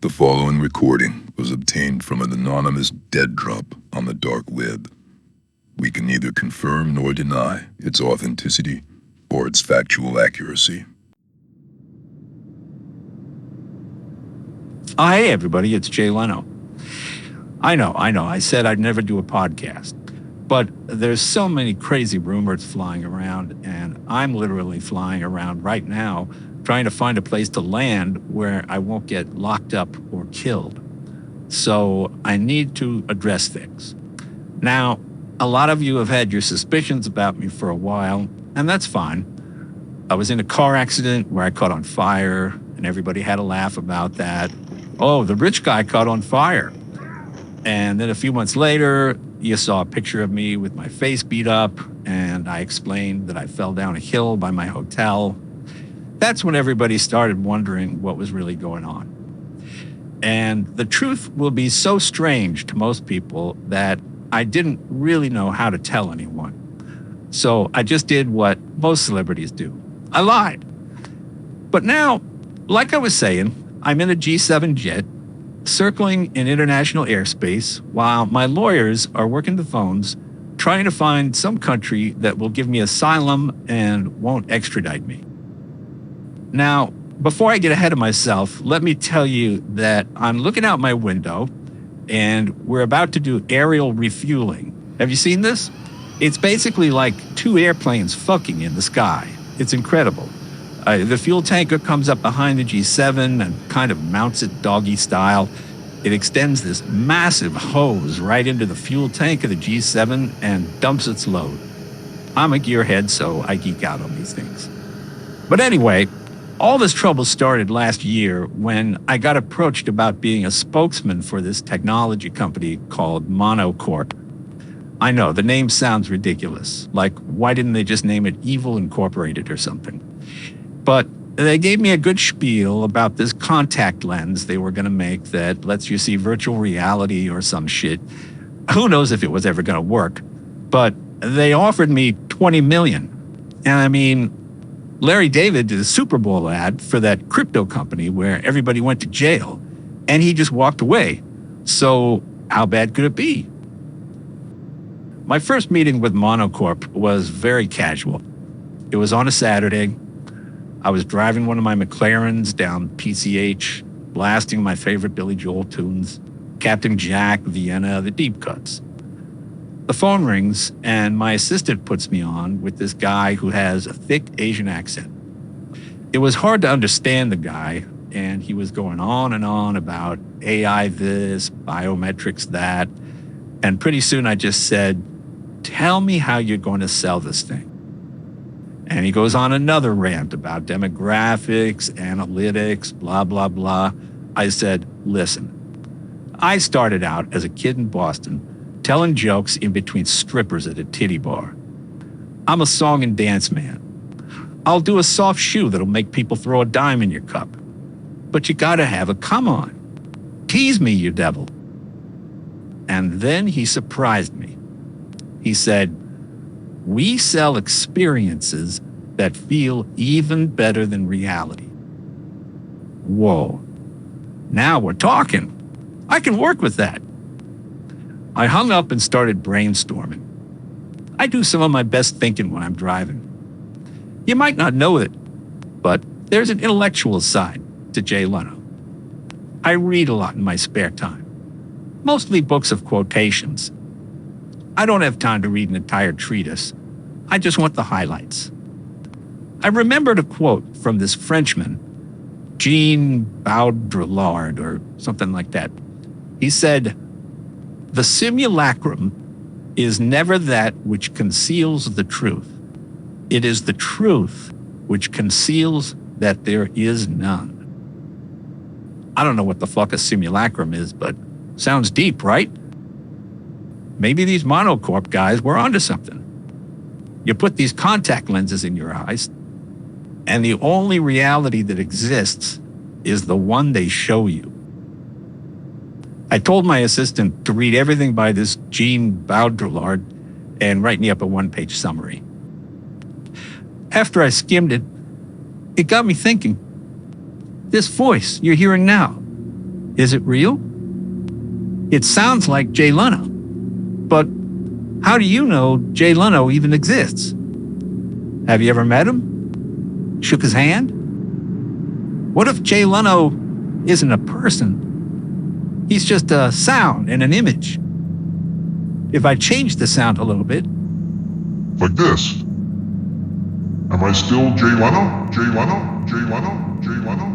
The following recording was obtained from an anonymous dead drop on the dark web. We can neither confirm nor deny its authenticity or its factual accuracy. Hey everybody, it's Jay Leno. I know, I said I'd never do a podcast, but there's so many crazy rumors flying around, and I'm literally flying around right now trying to find a place to land where I won't get locked up or killed. So I need to address things. Now, a lot of you have had your suspicions about me for a while, and that's fine. I was in a car accident where I caught on fire, and everybody had a laugh about that. Oh, the rich guy caught on fire. And then a few months later, you saw a picture of me with my face beat up, and I explained that I fell down a hill by my hotel. That's when everybody started wondering what was really going on. And the truth will be so strange to most people that I didn't really know how to tell anyone. So I just did what most celebrities do. I lied. But now, like I was saying, I'm in a G7 jet, circling in international airspace, while my lawyers are working the phones, trying to find some country that will give me asylum and won't extradite me. Now, before I get ahead of myself, let me tell you that I'm looking out my window and we're about to do aerial refueling. Have you seen this? It's basically like two airplanes fucking in the sky. It's incredible. The fuel tanker comes up behind the G7 and kind of mounts it doggy style. It extends this massive hose right into the fuel tank of the G7 and dumps its load. I'm a gearhead, so I geek out on these things. But anyway, all this trouble started last year when I got approached about being a spokesman for this technology company called Monocorp. I know, the name sounds ridiculous. Like, why didn't they just name it Evil Incorporated or something? But they gave me a good spiel about this contact lens they were going to make that lets you see virtual reality or some shit. Who knows if it was ever going to work? But they offered me $20 million. And I mean, Larry David did a Super Bowl ad for that crypto company where everybody went to jail, and he just walked away. So how bad could it be? My first meeting with Monocorp was very casual. It was on a Saturday. I was driving one of my McLarens down PCH, blasting my favorite Billy Joel tunes, Captain Jack, Vienna, the deep cuts. The phone rings, and my assistant puts me on with this guy who has a thick Asian accent. It was hard to understand the guy, and he was going on and on about AI this, biometrics that, and pretty soon I just said, "Tell me how you're going to sell this thing." And he goes on another rant about demographics, analytics, blah, blah, blah. I said, "Listen, I started out as a kid in Boston telling jokes in between strippers at a titty bar. I'm a song and dance man. I'll do a soft shoe that'll make people throw a dime in your cup. But you gotta have a come on. Tease me, you devil." And then he surprised me. He said, "We sell experiences that feel even better than reality." Whoa. Now we're talking. I can work with that. I hung up and started brainstorming. I do some of my best thinking when I'm driving. You might not know it, but there's an intellectual side to Jay Leno. I read a lot in my spare time, mostly books of quotations. I don't have time to read an entire treatise. I just want the highlights. I remembered a quote from this Frenchman, Jean Baudrillard or something like that. He said, "The simulacrum is never that which conceals the truth. It is the truth which conceals that there is none." I don't know what the fuck a simulacrum is, but sounds deep, right? Maybe these Monocorp guys were onto something. You put these contact lenses in your eyes, and the only reality that exists is the one they show you. I told my assistant to read everything by this Jean Baudrillard and write me up a one-page summary. After I skimmed it, it got me thinking. This voice you're hearing now, Is it real? It sounds like Jay Leno. But how do you know Jay Leno even exists? Have you ever met him? Shook his hand? What if Jay Leno isn't a person? He's just a sound and an image. If I change the sound a little bit, Like this. Am I still Jay Leno? Jay Leno? Jay Leno? Jay Leno?